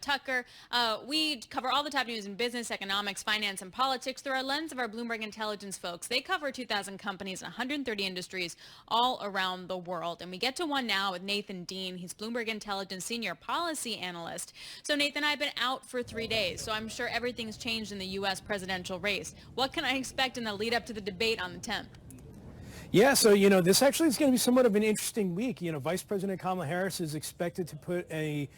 Tucker. We cover all the top news in business, economics, finance, and politics through our lens of our Bloomberg intelligence folks. They cover 2,000 companies in 130 industries all around the world. And we get to one now with Nathan Dean. He's Bloomberg Intelligence Senior Policy Analyst. So Nathan, I've been out for 3 days, so I'm sure everything's changed in the U.S. presidential race. What can I expect in the lead up to the debate on the 10th? Yeah, so, this actually is going to be somewhat of an interesting week. Vice President Kamala Harris is expected to put a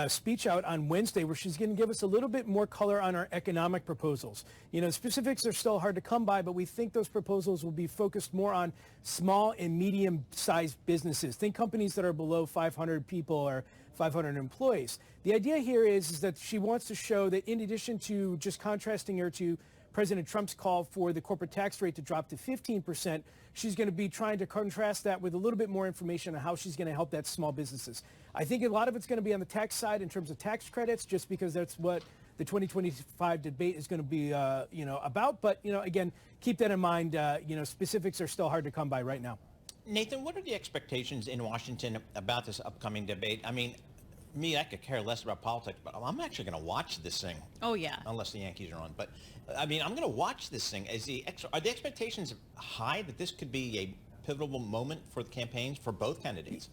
speech out on Wednesday where she's going to give us a little bit more color on our economic proposals. Specifics are still hard to come by, but we think those proposals will be focused more on small and medium-sized businesses. Think companies that are below 500 people or 500 employees. The idea here is that she wants to show that in addition to just contrasting her to President Trump's call for the corporate tax rate to drop to 15%, she's going to be trying to contrast that with a little bit more information on how she's going to help that small businesses. I think a lot of it's going to be on the tax side in terms of tax credits, just because that's what the 2025 debate is going to be, about. But, again, keep that in mind. Specifics are still hard to come by right now. Nathan, what are the expectations in Washington about this upcoming debate? I mean, I could care less about politics, but I'm actually going to watch this thing. Oh, yeah. Unless the Yankees are on. But, I'm going to watch this thing. Are the expectations high that this could be a pivotal moment for the campaigns for both candidates?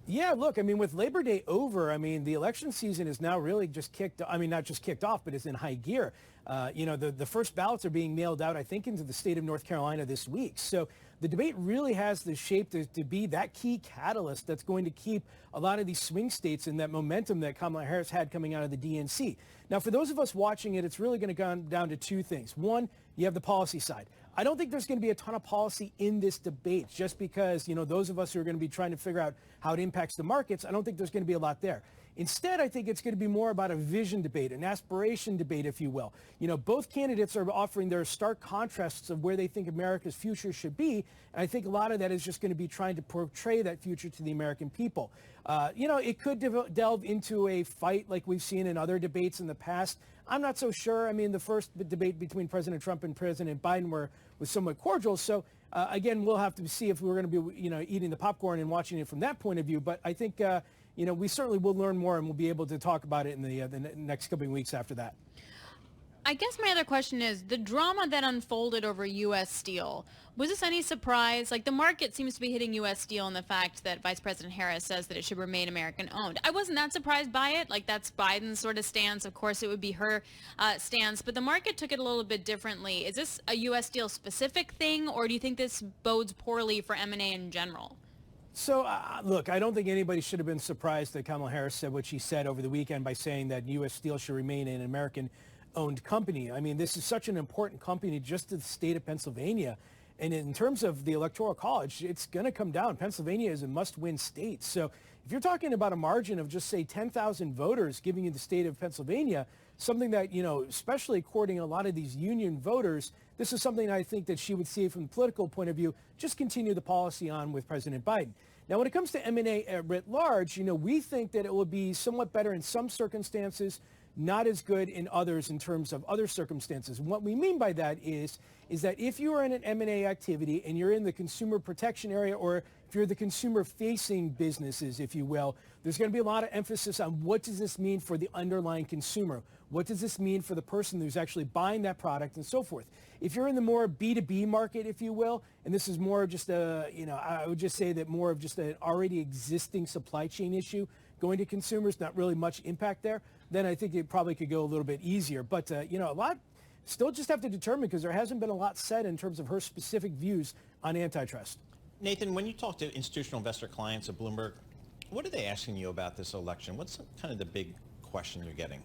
Yeah, look, with Labor Day over, the election season is now really just not just kicked off, but it's in high gear. The first ballots are being mailed out, I think, into the state of North Carolina this week. So the debate really has the shape to be that key catalyst that's going to keep a lot of these swing states in that momentum that Kamala Harris had coming out of the DNC. Now, for those of us watching it, it's really going to come down to two things. One, you have the policy side. I don't think there's going to be a ton of policy in this debate just because, those of us who are going to be trying to figure out how it impacts the markets, I don't think there's going to be a lot there. Instead, I think it's going to be more about a vision debate, an aspiration debate, if you will. Both candidates are offering their stark contrasts of where they think America's future should be. And I think a lot of that is just going to be trying to portray that future to the American people. It could delve into a fight like we've seen in other debates in the past. I'm not so sure. The first debate between President Trump and President Biden was somewhat cordial. So, again, we'll have to see if we're going to be, eating the popcorn and watching it from that point of view. But I think, we certainly will learn more and we'll be able to talk about it in the next couple of weeks after that. I guess my other question is the drama that unfolded over U.S. Steel. Was this any surprise? Like, the market seems to be hitting U.S. Steel and the fact that Vice President Harris says that it should remain American owned. I wasn't that surprised by it. Like, that's Biden's sort of stance. Of course, it would be her stance. But the market took it a little bit differently. Is this a U.S. Steel specific thing, or do you think this bodes poorly for M&A in general? So, look, I don't think anybody should have been surprised that Kamala Harris said what she said over the weekend by saying that U.S. Steel should remain an American-owned company. This is such an important company just to the state of Pennsylvania. And in terms of the Electoral College, it's going to come down. Pennsylvania is a must-win state. So if you're talking about a margin of just, say, 10,000 voters giving you the state of Pennsylvania, something that, especially according to a lot of these union voters, this is something I think that she would see from the political point of view, just continue the policy on with President Biden. Now, when it comes to M&A writ large, we think that it will be somewhat better in some circumstances, not as good in others in terms of other circumstances. And what we mean by that is that if you are in an M&A activity and you're in the consumer protection area, or if you're the consumer-facing businesses, if you will, there's going to be a lot of emphasis on what does this mean for the underlying consumer? What does this mean for the person who's actually buying that product and so forth? If you're in the more B2B market, if you will, and this is more of just I would just say that more of just an already existing supply chain issue going to consumers, not really much impact there, then I think it probably could go a little bit easier. But, a lot still just have to determine because there hasn't been a lot said in terms of her specific views on antitrust. Nathan, when you talk to institutional investor clients of Bloomberg, what are they asking you about this election? What's kind of the big question you're getting?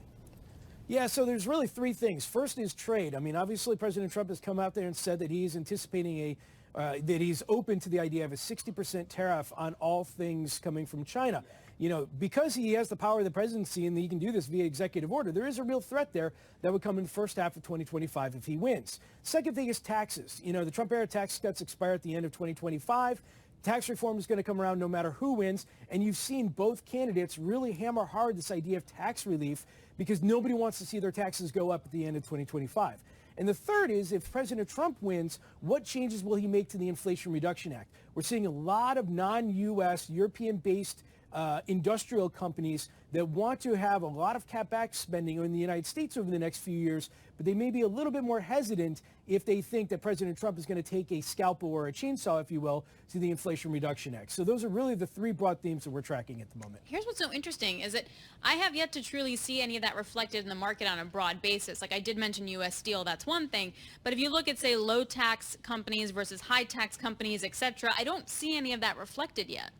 Yeah, so there's really three things. First is trade. Obviously, President Trump has come out there and said that he's anticipating that he's open to the idea of a 60% tariff on all things coming from China. Because he has the power of the presidency and he can do this via executive order, there is a real threat there that would come in the first half of 2025 if he wins. Second thing is taxes. The Trump-era tax cuts expire at the end of 2025. Tax reform is going to come around no matter who wins. And you've seen both candidates really hammer hard this idea of tax relief because nobody wants to see their taxes go up at the end of 2025. And the third is, if President Trump wins, what changes will he make to the Inflation Reduction Act? We're seeing a lot of non-U.S. European-based industrial companies that want to have a lot of CapEx spending in the United States over the next few years, but they may be a little bit more hesitant if they think that President Trump is going to take a scalpel or a chainsaw, if you will, to the Inflation Reduction Act. So those are really the three broad themes that we're tracking at the moment. Here's what's so interesting is that I have yet to truly see any of that reflected in the market on a broad basis. Like I did mention U.S. Steel, that's one thing. But if you look at, say, low tax companies versus high tax companies, et cetera, I don't see any of that reflected yet.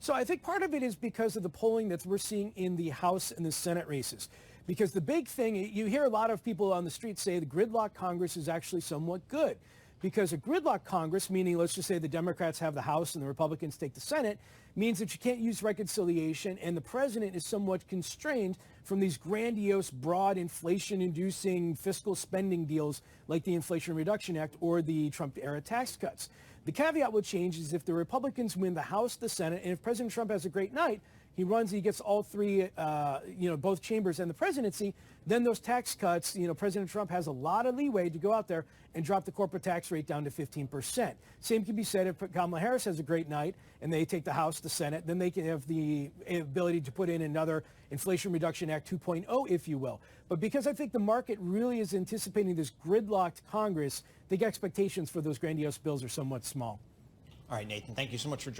So I think part of it is because of the polling that we're seeing in the House and the Senate races. Because the big thing, you hear a lot of people on the street say the gridlock Congress is actually somewhat good. Because a gridlock Congress, meaning let's just say the Democrats have the House and the Republicans take the Senate, means that you can't use reconciliation, and the president is somewhat constrained from these grandiose, broad, inflation-inducing fiscal spending deals like the Inflation Reduction Act or the Trump-era tax cuts. The caveat will change is if the Republicans win the House, the Senate, and if President Trump has a great night, he gets all three, both chambers and the presidency, then those tax cuts, President Trump has a lot of leeway to go out there and drop the corporate tax rate down to 15%. Same can be said if Kamala Harris has a great night and they take the House, the Senate, then they can have the ability to put in another Inflation Reduction Act 2.0, if you will. But because I think the market really is anticipating this gridlocked Congress, I think expectations for those grandiose bills are somewhat small. All right, Nathan, thank you so much for joining.